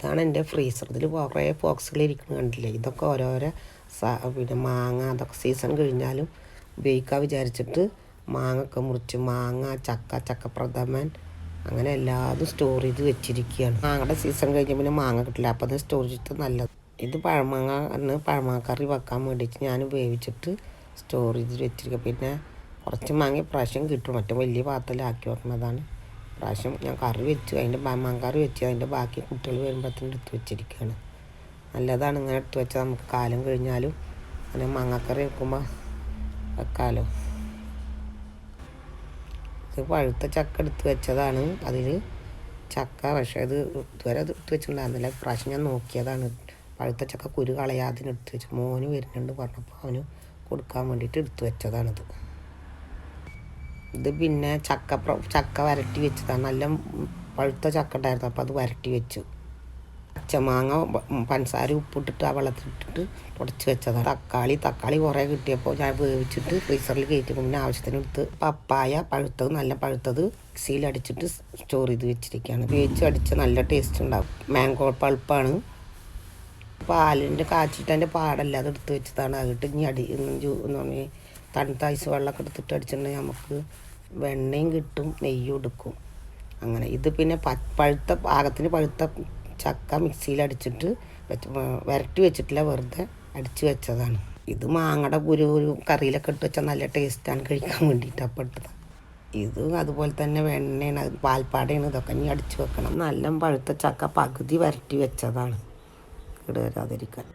ഇതാണ് എൻ്റെ ഫ്രീസർ. ഇതിൽ കുറേ ബോക്സുകൾ ഇരിക്കുന്നത് കണ്ടില്ലേ. ഇതൊക്കെ ഓരോരോ പിന്നെ മാങ്ങ അതൊക്കെ സീസൺ കഴിഞ്ഞാലും ഉപയോഗിക്കാൻ വിചാരിച്ചിട്ട് മാങ്ങയൊക്കെ മുറിച്ച് മാങ്ങ, ചക്കപ്രഥമൻ അങ്ങനെ എല്ലാതും സ്റ്റോർ ചെയ്ത് വെച്ചിരിക്കുകയാണ്. മാങ്ങയുടെ സീസൺ കഴിഞ്ഞാൽ പിന്നെ മാങ്ങ കിട്ടില്ല, അപ്പോൾ അത് സ്റ്റോർ ചെയ്തിട്ട് നല്ലത്. ഇത് പഴമാങ്ങ കറി വെക്കാൻ വേണ്ടിയിട്ട് ഞാൻ വേവിച്ചിട്ട് സ്റ്റോർ ചെയ്ത് വെച്ചിരിക്കുക. പിന്നെ കുറച്ച് മാങ്ങ പ്രാവശ്യം കിട്ടും, മറ്റേ വലിയ പാത്രത്തിലാക്കി വെക്കുന്നതാണ്. പ്രാവശ്യം ഞാൻ കറി വെച്ചു, അതിൻ്റെ മാങ്ങാക്കറി വെച്ച് അതിൻ്റെ ബാക്കി കുട്ടികൾ വരുമ്പോഴത്തേനും എടുത്ത് വെച്ചിരിക്കുകയാണ്. നല്ലതാണ് ഇങ്ങനെ എടുത്ത് വെച്ചാൽ നമുക്ക് കാലം കഴിഞ്ഞാലും അങ്ങനെ മാങ്ങാക്കറി വെക്കുമ്പോൾ വെക്കാമല്ലോ. ഇത് പഴുത്ത ചക്ക എടുത്ത് വെച്ചതാണ്. അതിൽ ചക്ക പക്ഷേ അത് ഇതുവരെ അത് എടുത്ത് വെച്ചിട്ടുണ്ടായിരുന്നില്ല. പ്രാവശ്യം ഞാൻ നോക്കിയതാണ്. പഴുത്ത ചക്ക കുരു കളയാതെ എടുത്ത് വെച്ചു. മോന് വരുന്നുണ്ട് പറഞ്ഞപ്പോൾ അവന് കൊടുക്കാൻ വേണ്ടിയിട്ട് എടുത്ത് വെച്ചതാണിത്. ഇത് പിന്നെ ചക്ക വരട്ടി വെച്ചതാണ്. നല്ല പഴുത്ത ചക്ക ഉണ്ടായിരുന്നു, അപ്പോൾ അത് വരട്ടി വെച്ചു. പച്ചമാങ്ങ പഞ്ചസാര ഉപ്പിട്ടിട്ട് ആ വെള്ളത്തിലിട്ടിട്ട് പൊടിച്ച് വെച്ചതാണ്. തക്കാളി കുറേ കിട്ടിയപ്പോൾ ഞാൻ വേവിച്ചിട്ട് ഫ്രീസറിൽ കയറ്റി പിന്നെ ആവശ്യത്തിന് എടുത്ത് പപ്പായ നല്ല പഴുത്തത് മിക്സിയിൽ അടിച്ചിട്ട് സ്റ്റോർ ചെയ്ത് വെച്ചിരിക്കുകയാണ്. വേവിച്ച് അടിച്ച് നല്ല ടേസ്റ്റ് ഉണ്ടാകും. മാംഗോ പൾപ്പാണ്. പാലിൻ്റെ കാച്ചിട്ട് അതിൻ്റെ പാടല്ല അത് എടുത്ത് വെച്ചതാണ്. അതിട്ട് ഇനി തണുത്ത ഐസ് വെള്ളമൊക്കെ എടുത്തിട്ട് അടിച്ചിട്ടുണ്ടെങ്കിൽ നമുക്ക് വെണ്ണയും കിട്ടും, നെയ്യും എടുക്കും. അങ്ങനെ ഇത് പിന്നെ പാകത്തിന് പഴുത്ത ചക്ക മിക്സിയിൽ അടിച്ചിട്ട് വരട്ടി വെച്ചിട്ടില്ല, വെറുതെ അടിച്ച് വെച്ചതാണ്. ഇത് മാങ്ങയുടെ ഒരു കറിയിലൊക്കെ ഇട്ട് വെച്ചാൽ നല്ല ടേസ്റ്റാണ് കഴിക്കാൻ വേണ്ടിയിട്ട് അപ്പോഴത്തത്. ഇത് അതുപോലെ തന്നെ വെണ്ണയാണ്, പാൽപ്പാടയാണ്. ഇതൊക്കെ ഇനി അടിച്ച് വെക്കണം. നല്ല പഴുത്ത ചക്ക പകുതി വരട്ടി വെച്ചതാണ് വരാതിരിക്കാൻ.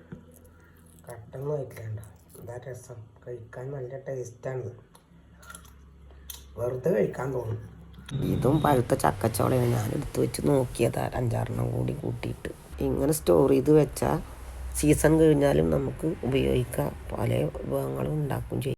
കട്ടൊന്നും കഴിക്കണ്ട, എന്താ രസം, കഴിക്കാൻ നല്ല ടേസ്റ്റാണ്. വെറുതെ കഴിക്കാൻ തോന്നും. ഇതും പഴുത്ത ചക്കച്ചോളയാണ്. ഞാൻ എടുത്ത് വെച്ച് നോക്കിയതാ 5-6 കൂടി കൂട്ടിയിട്ട്. ഇങ്ങനെ സ്റ്റോർ ചെയ്ത് വെച്ചാൽ സീസൺ കഴിഞ്ഞാലും നമുക്ക് ഉപയോഗിക്കാം. പല വിഭവങ്ങളും ഉണ്ടാക്കും ചെയ്യും.